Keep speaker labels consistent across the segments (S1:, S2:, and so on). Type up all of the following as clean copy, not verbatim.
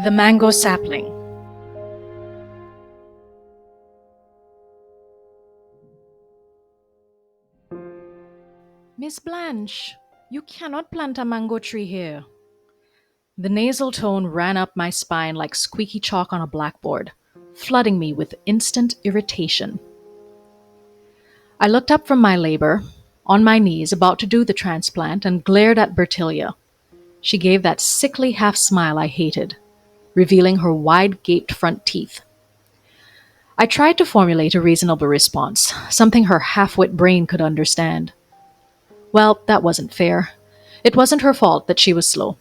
S1: The Mango Sapling. Miss Blanche, you cannot plant a mango tree here. The nasal tone ran up my spine like squeaky chalk on a blackboard, flooding me with instant irritation. I looked up from my labor, on my knees, about to do the transplant, and glared at Bertilia. She gave that sickly half smile I hated, revealing her wide gaped front teeth. I tried to formulate a reasonable response, something her half wit brain could understand. Well, that wasn't fair. It wasn't her fault that she was slow.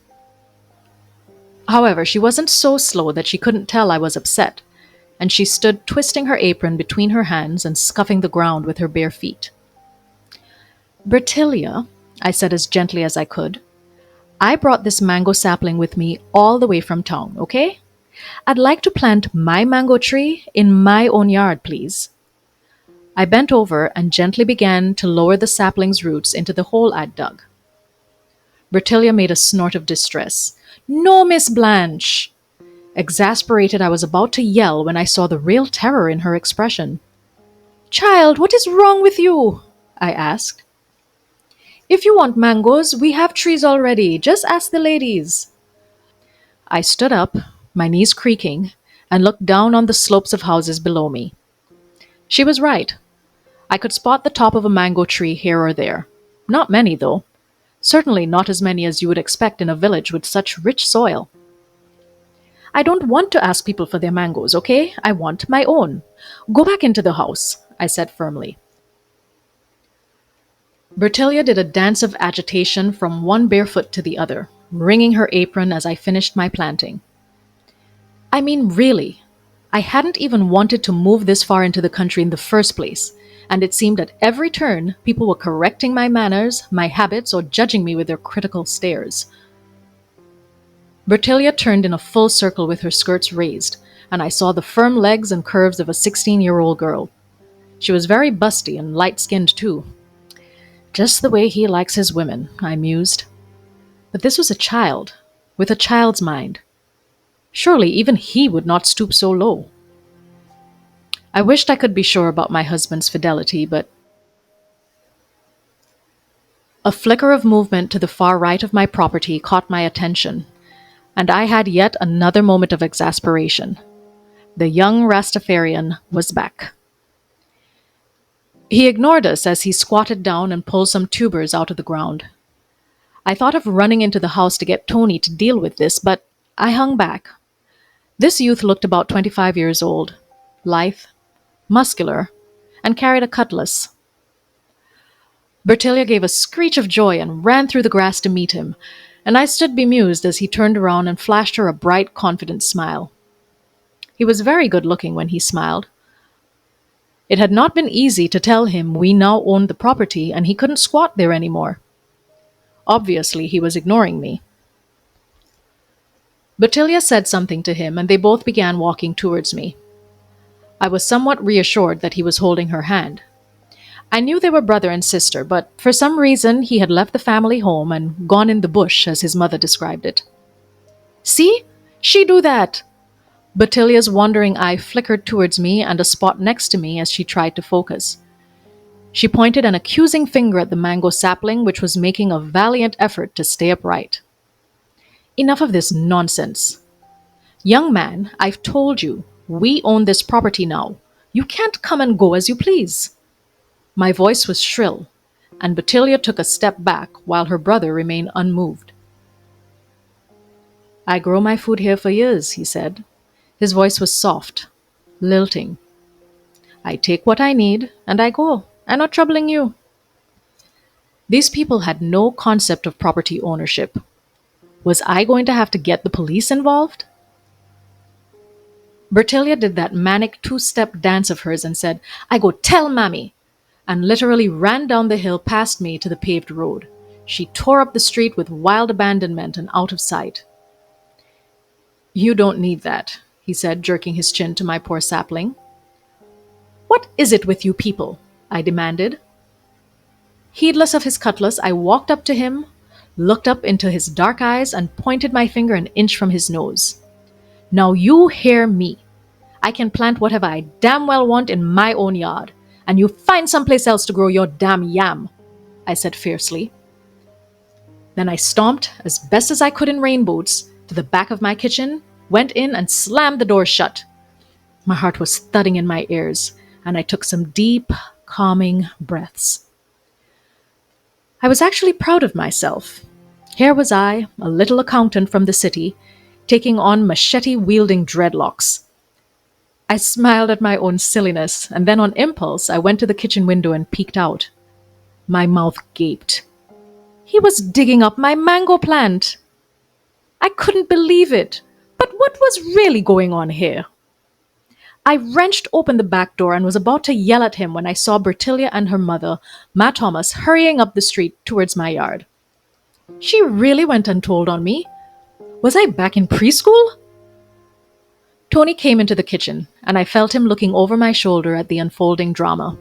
S1: However, she wasn't so slow that she couldn't tell I was upset, and she stood twisting her apron between her hands and scuffing the ground with her bare feet. Bertilia, I said as gently as I could, I brought this mango sapling with me all the way from town, okay? I'd like to plant my mango tree in my own yard, please. I bent over and gently began to lower the sapling's roots into the hole I'd dug. Bertilia made a snort of distress. No, Miss Blanche! Exasperated, I was about to yell when I saw the real terror in her expression. Child, what is wrong with you? I asked. If you want mangoes, we have trees already. Just ask the ladies. I stood up, my knees creaking, and looked down on the slopes of houses below me. She was right. I could spot the top of a mango tree here or there. Not many, though. Certainly not as many as you would expect in a village with such rich soil. I don't want to ask people for their mangoes, okay? I want my own. Go back into the house, I said firmly. Bertilia did a dance of agitation from one bare foot to the other, wringing her apron as I finished my planting. I mean, really, I hadn't even wanted to move this far into the country in the first place, and it seemed at every turn people were correcting my manners, my habits, or judging me with their critical stares. Bertilia turned in a full circle with her skirts raised, and I saw the firm legs and curves of a 16-year-old girl. She was very busty and light-skinned, too. Just the way he likes his women, I mused. But this was a child, with a child's mind. Surely even he would not stoop so low. I wished I could be sure about my husband's fidelity, but a flicker of movement to the far right of my property caught my attention, and I had yet another moment of exasperation. The young Rastafarian was back. He ignored us as he squatted down and pulled some tubers out of the ground. I thought of running into the house to get Tony to deal with this, but I hung back. This youth looked about 25 years old, lithe, muscular, and carried a cutlass. Bertilia gave a screech of joy and ran through the grass to meet him, and I stood bemused as he turned around and flashed her a bright, confident smile. He was very good-looking when he smiled. It had not been easy to tell him we now owned the property and he couldn't squat there anymore. Obviously, he was ignoring me. Bertilia said something to him, and they both began walking towards me. I was somewhat reassured that he was holding her hand. I knew they were brother and sister, but for some reason he had left the family home and gone in the bush, as his mother described it. See? She do that! Bertilia's wandering eye flickered towards me and a spot next to me as she tried to focus. She pointed an accusing finger at the mango sapling, which was making a valiant effort to stay upright. Enough of this nonsense. Young man, I've told you, we own this property now. You can't come and go as you please. My voice was shrill, and Bertilia took a step back while her brother remained unmoved. I grow my food here for years, he said. His voice was soft, lilting. I take what I need, and I go. I'm not troubling you. These people had no concept of property ownership. Was I going to have to get the police involved? Bertilia did that manic two-step dance of hers and said, I go tell Mammy, and literally ran down the hill past me to the paved road. She tore up the street with wild abandonment and out of sight. You don't need that, he said, jerking his chin to my poor sapling. What is it with you people? I demanded. Heedless of his cutlass, I walked up to him, looked up into his dark eyes, and pointed my finger an inch from his nose. Now you hear me. I can plant whatever I damn well want in my own yard, and you find someplace else to grow your damn yam, I said fiercely. Then I stomped, as best as I could in rain boots, to the back of my kitchen, went in and slammed the door shut. My heart was thudding in my ears, and I took some deep, calming breaths. I was actually proud of myself. Here was I, a little accountant from the city, taking on machete-wielding dreadlocks. I smiled at my own silliness, and then on impulse, I went to the kitchen window and peeked out. My mouth gaped. He was digging up my mango plant. I couldn't believe it. But what was really going on here? I wrenched open the back door and was about to yell at him when I saw Bertilia and her mother, Ma Thomas, hurrying up the street towards my yard. She really went untold on me. Was I back in preschool? Tony came into the kitchen, and I felt him looking over my shoulder at the unfolding drama.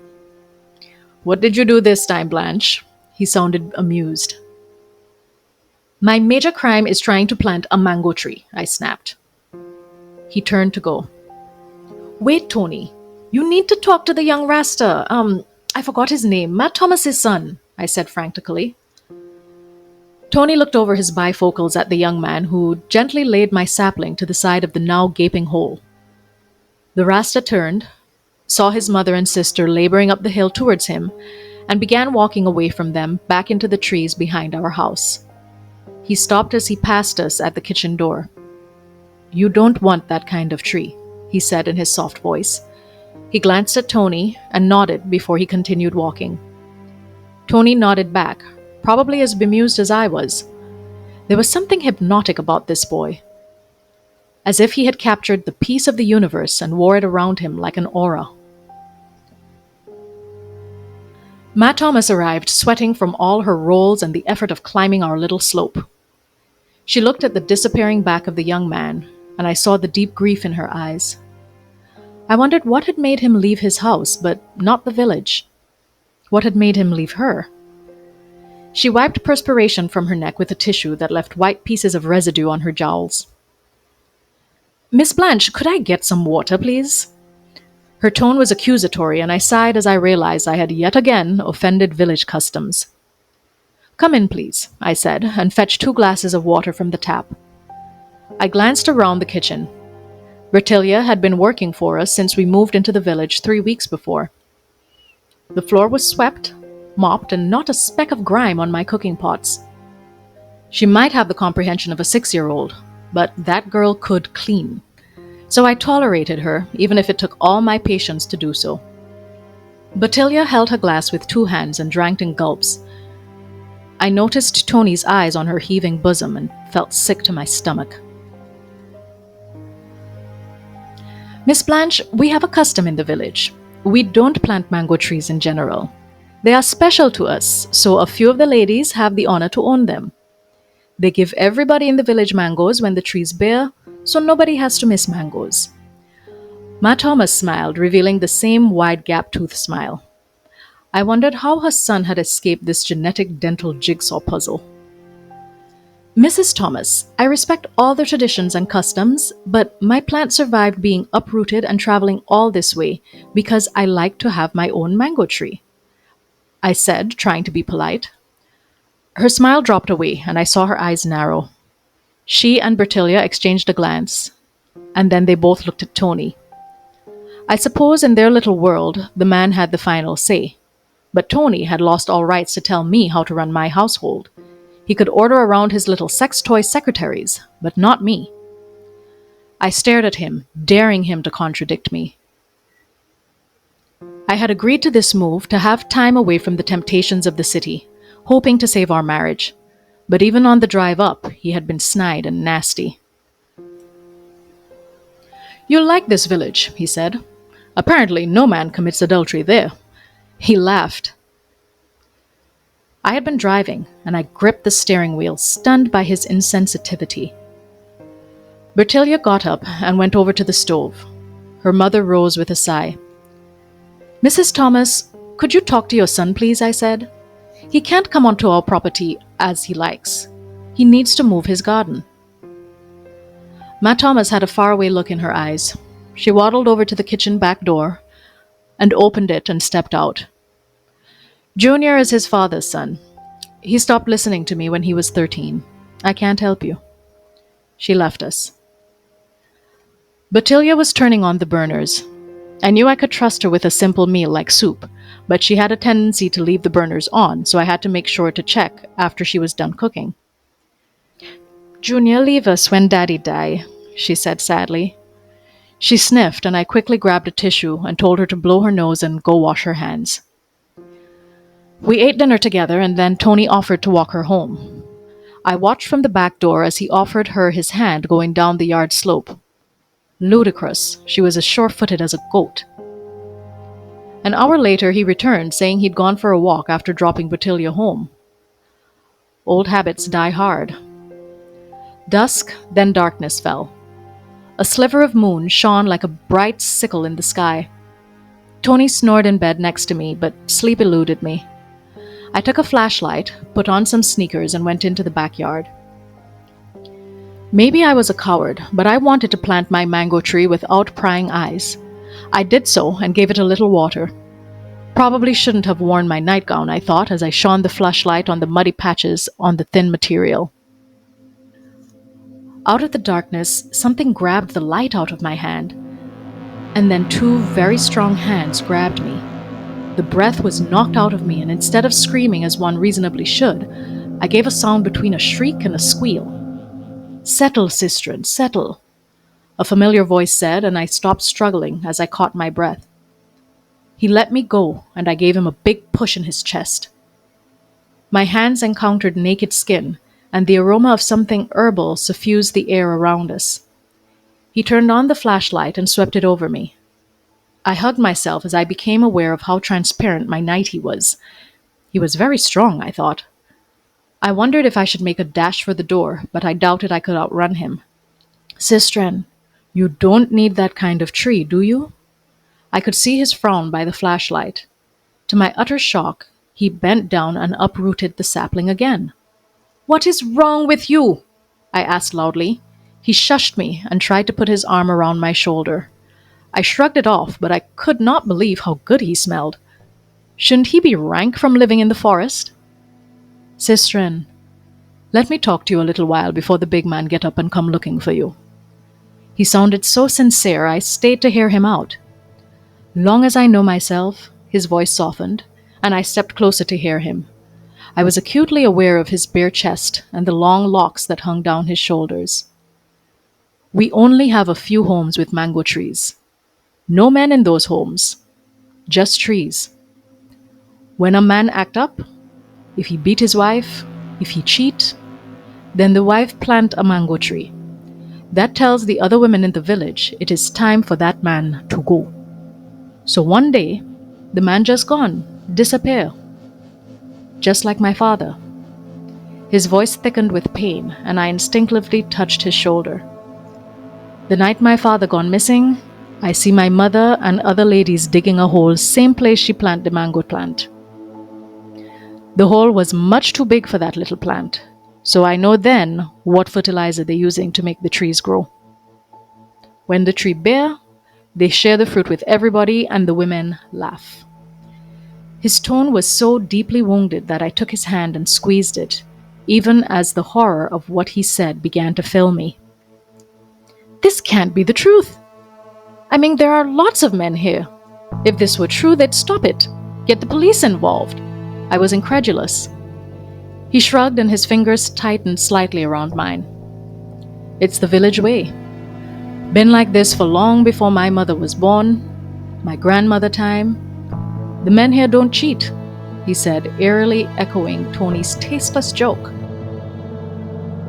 S1: "What did you do this time, Blanche?" He sounded amused. "My major crime is trying to plant a mango tree," I snapped. He turned to go. "Wait, Tony. You need to talk to the young Rasta. I forgot his name. Matt Thomas's son," I said frantically. Tony looked over his bifocals at the young man who gently laid my sapling to the side of the now gaping hole. The Rasta turned, saw his mother and sister laboring up the hill towards him, and began walking away from them back into the trees behind our house. He stopped as he passed us at the kitchen door. "You don't want that kind of tree," he said in his soft voice. He glanced at Tony and nodded before he continued walking. Tony nodded back, probably as bemused as I was. There was something hypnotic about this boy, as if he had captured the piece of the universe and wore it around him like an aura. Ma Thomas arrived, sweating from all her rolls and the effort of climbing our little slope. She looked at the disappearing back of the young man, and I saw the deep grief in her eyes. I wondered what had made him leave his house, but not the village. What had made him leave her? She wiped perspiration from her neck with a tissue that left white pieces of residue on her jowls. "Miss Blanche, could I get some water, please?" Her tone was accusatory, and I sighed as I realized I had yet again offended village customs. "Come in, please," I said, and fetched 2 glasses of water from the tap. I glanced around the kitchen. Bertilia had been working for us since we moved into the village 3 weeks before. The floor was swept, mopped, and not a speck of grime on my cooking pots. She might have the comprehension of a 6-year-old, but that girl could clean. So I tolerated her, even if it took all my patience to do so. Bertilia held her glass with 2 hands and drank in gulps. I noticed Tony's eyes on her heaving bosom and felt sick to my stomach. "Miss Blanche, we have a custom in the village. We don't plant mango trees in general. They are special to us, so a few of the ladies have the honor to own them. They give everybody in the village mangoes when the trees bear, so nobody has to miss mangoes." Ma Thomas smiled, revealing the same wide gap tooth smile. I wondered how her son had escaped this genetic dental jigsaw puzzle. "Mrs. Thomas, I respect all the traditions and customs, but my plant survived being uprooted and traveling all this way because I like to have my own mango tree," I said, trying to be polite. Her smile dropped away, and I saw her eyes narrow. She and Bertilia exchanged a glance, and then they both looked at Tony. I suppose in their little world, the man had the final say, but Tony had lost all rights to tell me how to run my household. He could order around his little sex toy secretaries, but not me. I stared at him, daring him to contradict me. I had agreed to this move to have time away from the temptations of the city, hoping to save our marriage. But even on the drive up, he had been snide and nasty. "You'll like this village," he said. "Apparently no man commits adultery there." He laughed. I had been driving, and I gripped the steering wheel, stunned by his insensitivity. Bertilia got up and went over to the stove. Her mother rose with a sigh. "Mrs. Thomas, could you talk to your son, please?" I said. "He can't come onto our property as he likes. He needs to move his garden." Matt Thomas had a faraway look in her eyes. She waddled over to the kitchen back door and opened it and stepped out. Junior is his father's son. He stopped listening to me when he was 13. I can't help you. She left us. Batilia was turning on the burners. I knew I could trust her with a simple meal like soup, but she had a tendency to leave the burners on, so I had to make sure to check after she was done cooking. Junior, leave us when Daddy die, she said sadly. She sniffed, and I quickly grabbed a tissue and told her to blow her nose and go wash her hands. We ate dinner together, and then Tony offered to walk her home. I watched from the back door as he offered her his hand going down the yard slope. Ludicrous. She was as sure-footed as a goat. An hour later, he returned, saying he'd gone for a walk after dropping Batilia home. Old habits die hard. Dusk, then darkness fell. A sliver of moon shone like a bright sickle in the sky. Tony snored in bed next to me, but sleep eluded me. I took a flashlight, put on some sneakers, and went into the backyard. Maybe I was a coward, but I wanted to plant my mango tree without prying eyes. I did so and gave it a little water. Probably shouldn't have worn my nightgown, I thought, as I shone the flashlight on the muddy patches on the thin material. Out of the darkness, something grabbed the light out of my hand, and then two very strong hands grabbed me. The breath was knocked out of me, and instead of screaming as one reasonably should, I gave a sound between a shriek and a squeal. "Settle, Sistren, settle," a familiar voice said, and I stopped struggling as I caught my breath. He let me go, and I gave him a big push in his chest. My hands encountered naked skin, and the aroma of something herbal suffused the air around us. He turned on the flashlight and swept it over me. I hugged myself as I became aware of how transparent my nightie was. He was very strong, I thought. I wondered if I should make a dash for the door, but I doubted I could outrun him. "Sistren, you don't need that kind of tree, do you?" I could see his frown by the flashlight. To my utter shock, he bent down and uprooted the sapling again. "What is wrong with you?" I asked loudly. He shushed me and tried to put his arm around my shoulder. I shrugged it off, but I could not believe how good he smelled. Shouldn't he be rank from living in the forest? "Sistren, let me talk to you a little while before the big man get up and come looking for you." He sounded so sincere, I stayed to hear him out. Long as I know myself, his voice softened, and I stepped closer to hear him. I was acutely aware of his bare chest and the long locks that hung down his shoulders. "We only have a few homes with mango trees. No men in those homes, just trees. When a man act up, if he beat his wife, if he cheat, then the wife plant a mango tree. That tells the other women in the village it is time for that man to go. So one day, the man just gone, disappear. Just like my father." His voice thickened with pain, and I instinctively touched his shoulder. "The night my father gone missing, I see my mother and other ladies digging a hole same place she plant the mango plant. The hole was much too big for that little plant, so I know then what fertilizer they're using to make the trees grow. When the tree bear, they share the fruit with everybody and the women laugh." His tone was so deeply wounded that I took his hand and squeezed it, even as the horror of what he said began to fill me. "This can't be the truth. I mean, there are lots of men here. If this were true, they'd stop it, get the police involved." I was incredulous. He shrugged and his fingers tightened slightly around mine. "It's the village way. Been like this for long before my mother was born, my grandmother time. The men here don't cheat," he said, eerily echoing Tony's tasteless joke.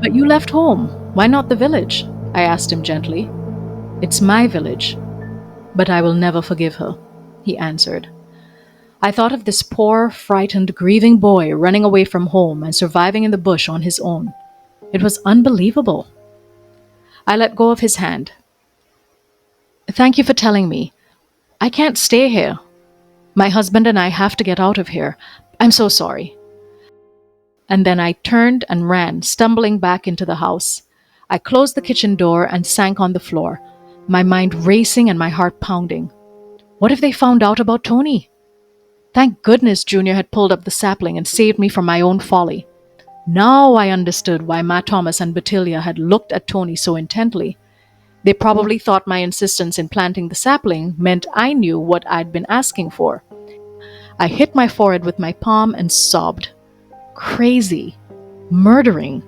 S1: "But you left home. Why not the village?" I asked him gently. "It's my village, but I will never forgive her," he answered. I thought of this poor, frightened, grieving boy running away from home and surviving in the bush on his own. It was unbelievable. I let go of his hand. "Thank you for telling me. I can't stay here. My husband and I have to get out of here. I'm so sorry." And then I turned and ran, stumbling back into the house. I closed the kitchen door and sank on the floor, my mind racing and my heart pounding. What if they found out about Tony? Thank goodness Junior had pulled up the sapling and saved me from my own folly. Now I understood why Matt Thomas and Batilia had looked at Tony so intently. They probably thought my insistence in planting the sapling meant I knew what I'd been asking for. I hit my forehead with my palm and sobbed. Crazy. Murdering.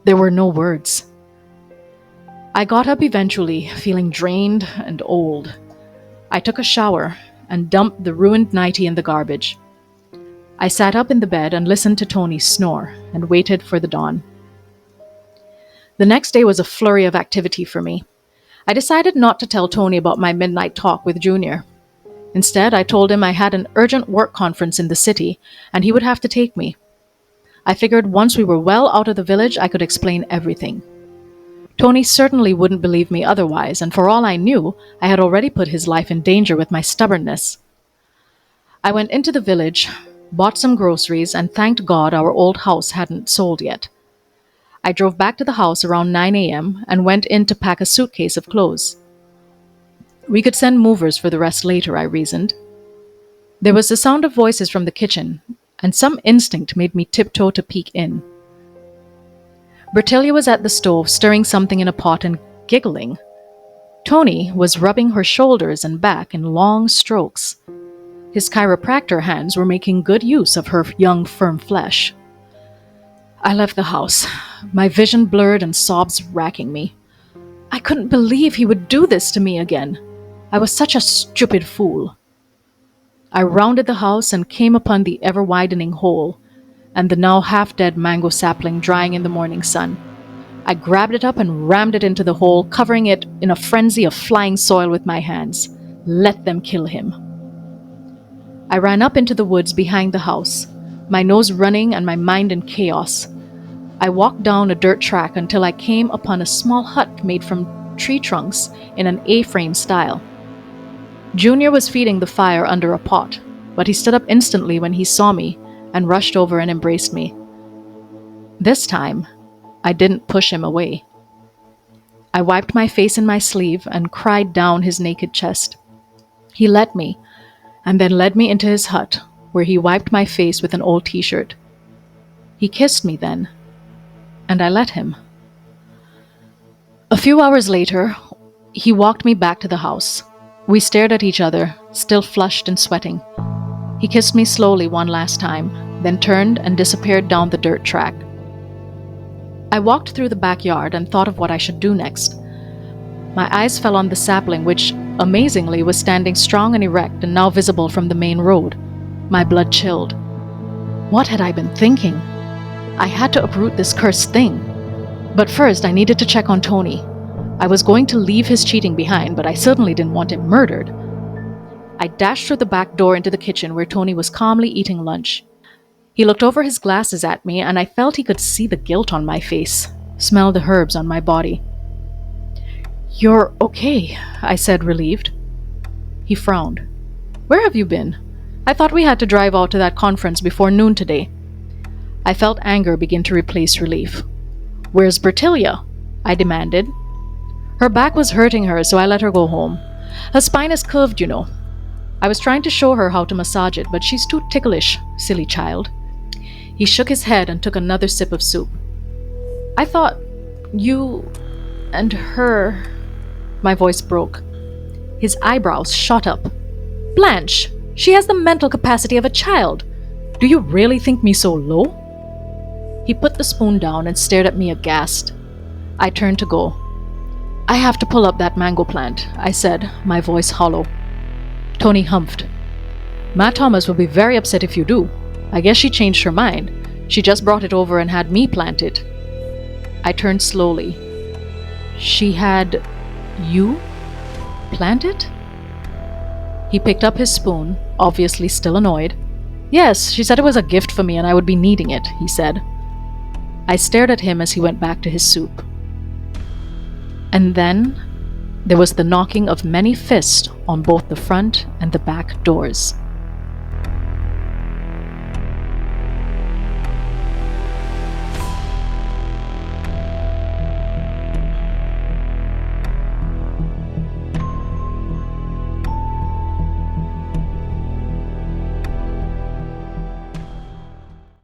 S1: There were no words. I got up eventually, feeling drained and old. I took a shower and dumped the ruined nightie in the garbage. I sat up in the bed and listened to Tony snore and waited for the dawn. The next day was a flurry of activity for me. I decided not to tell Tony about my midnight talk with Junior. Instead, I told him I had an urgent work conference in the city and he would have to take me. I figured once we were well out of the village, I could explain everything. Tony certainly wouldn't believe me otherwise, and for all I knew, I had already put his life in danger with my stubbornness. I went into the village, bought some groceries, and thanked God our old house hadn't sold yet. I drove back to the house around 9 a.m. and went in to pack a suitcase of clothes. We could send movers for the rest later, I reasoned. There was the sound of voices from the kitchen, and some instinct made me tiptoe to peek in. Bertilia was at the stove, stirring something in a pot and giggling. Tony was rubbing her shoulders and back in long strokes. His chiropractor hands were making good use of her young, firm flesh. I left the house, my vision blurred and sobs racking me. I couldn't believe he would do this to me again. I was such a stupid fool. I rounded the house and came upon the ever-widening hole, and the now half-dead mango sapling drying in the morning sun. I grabbed it up and rammed it into the hole, covering it in a frenzy of flying soil with my hands. Let them kill him. I ran up into the woods behind the house, my nose running and my mind in chaos. I walked down a dirt track until I came upon a small hut made from tree trunks in an A-frame style. Junior was feeding the fire under a pot, but he stood up instantly when he saw me and rushed over and embraced me. This time, I didn't push him away. I wiped my face in my sleeve and cried down his naked chest. He let me, and then led me into his hut, where he wiped my face with an old t-shirt. He kissed me then, and I let him. A few hours later, he walked me back to the house. We stared at each other, still flushed and sweating. He kissed me slowly one last time, then turned and disappeared down the dirt track. I walked through the backyard and thought of what I should do next. My eyes fell on the sapling, which, amazingly, was standing strong and erect and now visible from the main road. My blood chilled. What had I been thinking? I had to uproot this cursed thing. But first, I needed to check on Tony. I was going to leave his cheating behind, but I certainly didn't want him murdered. I dashed through the back door into the kitchen where Tony was calmly eating lunch. He looked over his glasses at me, and I felt he could see the guilt on my face, smell the herbs on my body. "You're okay," I said, relieved. He frowned. "Where have you been? I thought we had to drive out to that conference before noon today." I felt anger begin to replace relief. "Where's Bertilia?" I demanded. Her back was hurting her, so I let her go home. Her spine is curved, you know. I was trying to show her how to massage it, but she's too ticklish, silly child. He shook his head and took another sip of soup. "I thought you and her..." My voice broke. His eyebrows shot up. "Blanche, she has the mental capacity of a child. Do you really think me so low?" He put the spoon down and stared at me aghast. I turned to go. "I have to pull up that mango plant," I said, my voice hollow. Tony humphed. "Matt Thomas will be very upset if you do. I guess she changed her mind. She just brought it over and had me plant it." I turned slowly. "She had you plant it?" He picked up his spoon, obviously still annoyed. "Yes, she said it was a gift for me and I would be needing it," he said. I stared at him as he went back to his soup. And then there was the knocking of many fists on both the front and the back doors.